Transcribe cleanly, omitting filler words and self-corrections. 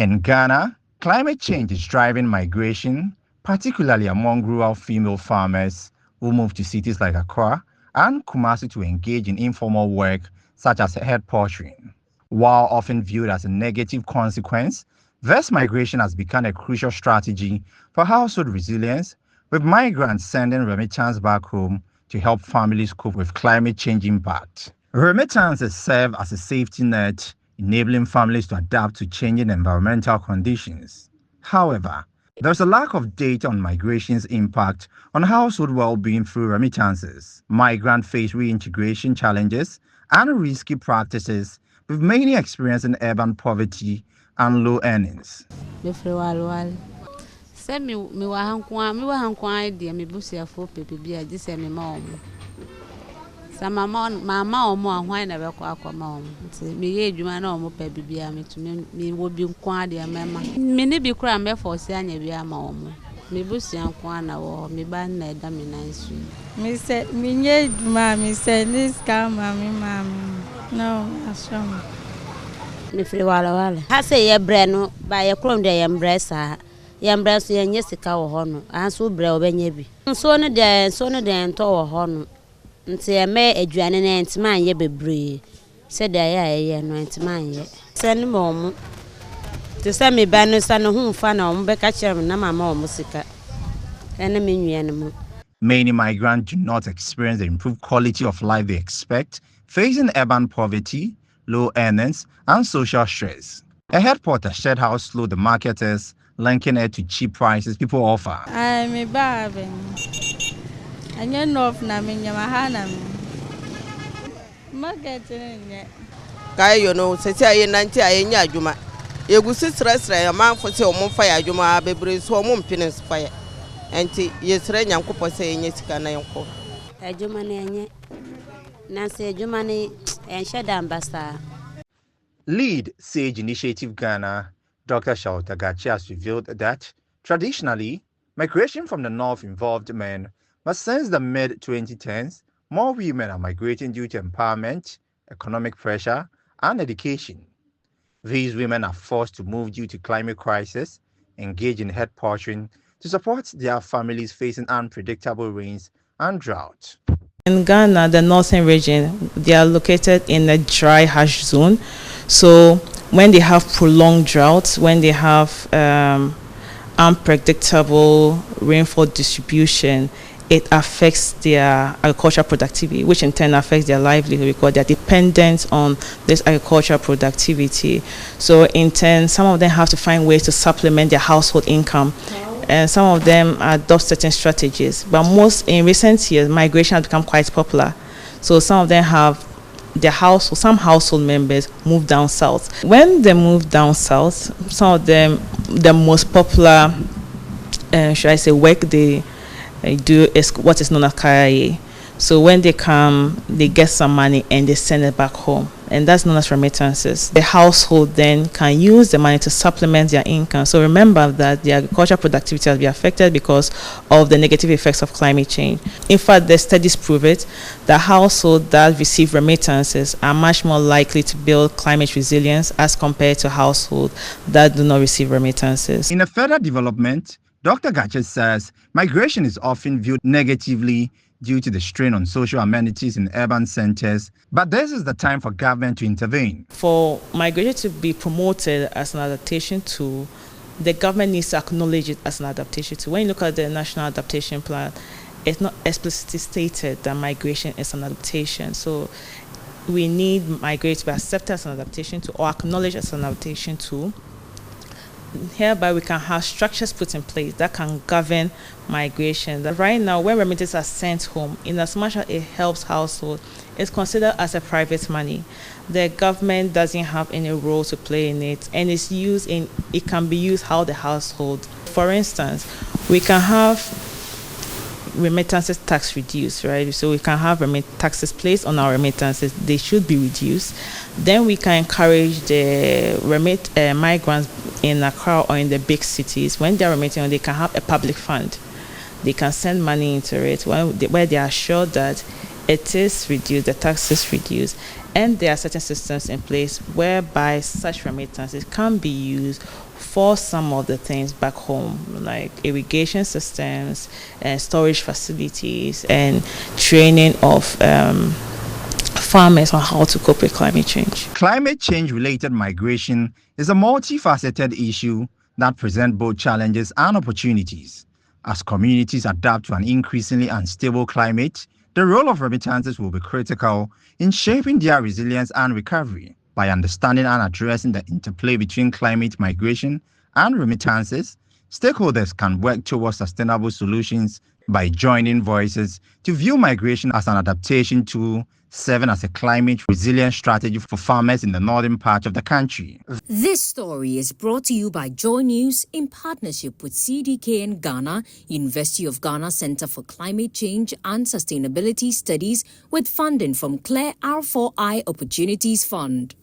In Ghana, climate change is driving migration, particularly among rural female farmers who move to cities like Accra and Kumasi to engage in informal work such as head poaching. While often viewed as a negative consequence, this migration has become a crucial strategy for household resilience, with migrants sending remittance back home to help families cope with climate change impact. Remittances serve as a safety net, enabling families to adapt to changing environmental conditions. However, there's a lack of data on migration's impact on household well-being through remittances. Migrants face reintegration challenges and risky practices, with many experiencing urban poverty and low earnings. Mama omo ahwan na be kwa akoma omo nti me ye adwuma na omo pa bibia me to me wo bi nkwa de mema me ne bi kura me force anya bi ama omo me busia nkwa na wo me ba na eda me nan su me se me nye adwuma me se this kama me mama no asham me free wala ha se ye bre no ba ye krom de ye mbre sa ye mbre so ye nye sika wo ho no anso bre obenya bi so ne de nto wo ho no nti eme aduane na ntima anye bebre se da ya no ntima anye se ne mo te se me ba no sa no hu fa na omo be ka chere na mama omo sika ene me nwia ne mo. Many migrants do not experience the improved quality of life they expect, facing urban poverty, low earnings, and social stress. A headquarter shared how slow the market is, linking it to cheap prices people offer. I me babe anya enough na me nyama ha na me market nye kai yo no se ti aye nanti aye nya adwuma yegusi sresre ya manfo se o momfa ya adwuma bebre so o mompene sfa enti yesre nyankopo se yenye sika na yenko adwuma na enye na se adwuma ne enhye ambassa. Lead Sage Initiative Ghana, Dr. Shautagachi has revealed that traditionally, migration from the north involved men, but since the mid-2010s, more women are migrating due to empowerment, economic pressure, and education. These women are forced to move due to climate crisis, engage in head poaching to support their families facing unpredictable rains and drought. In Ghana, the northern region, they are located in a dry, harsh zone. So when they have prolonged droughts, when they have unpredictable rainfall distribution, it affects their agricultural productivity, which in turn affects their livelihood because they're dependent on this agricultural productivity. So in turn, some of them have to find ways to supplement their household income. And some of them adopt certain strategies. But most in recent years, migration has become quite popular. So some of them have their household, some household members move down south. When they move down south, some of them, the most popular, should I say, work they do is what is known as karaye. So when they come, they get some money and they send it back home, and that's known as remittances. The household then can use the money to supplement their income. So remember that the agricultural productivity has been affected because of the negative effects of climate change. In fact, the studies prove it. The households that receive remittances are much more likely to build climate resilience as compared to households that do not receive remittances. In a further development, Dr. Gache says migration is often viewed negatively due to the strain on social amenities in urban centers, but this is the time for government to intervene. For migration to be promoted as an adaptation tool, the government needs to acknowledge it as an adaptation tool. When you look at the National Adaptation Plan, it's not explicitly stated that migration is an adaptation. So we need migration to be accepted as an adaptation tool or acknowledged as an adaptation tool. Hereby, we can have structures put in place that can govern migration. That right now, when remittances are sent home, in as much as it helps households, it's considered as a private money. The government doesn't have any role to play in it, and it can be used how the household. For instance, we can have remittances tax reduced, right? So we can have taxes placed on our remittances. They should be reduced. Then we can encourage the migrants in Accra or in the big cities. When they're remitting, they can have a public fund. They can send money into it where they are sure that it is reduced, the tax is reduced. And there are certain systems in place whereby such remittances can be used enforce some of the things back home, like irrigation systems and storage facilities and training of farmers on how to cope with climate change. Climate change-related migration is a multifaceted issue that presents both challenges and opportunities. As communities adapt to an increasingly unstable climate, the role of remittances will be critical in shaping their resilience and recovery. By understanding and addressing the interplay between climate migration and remittances, stakeholders can work towards sustainable solutions by joining voices to view migration as an adaptation tool serving as a climate resilience strategy for farmers in the northern part of the country. This story is brought to you by JoyNews in partnership with CDK in Ghana, University of Ghana Center for Climate Change and Sustainability Studies, with funding from Claire R4I Opportunities Fund.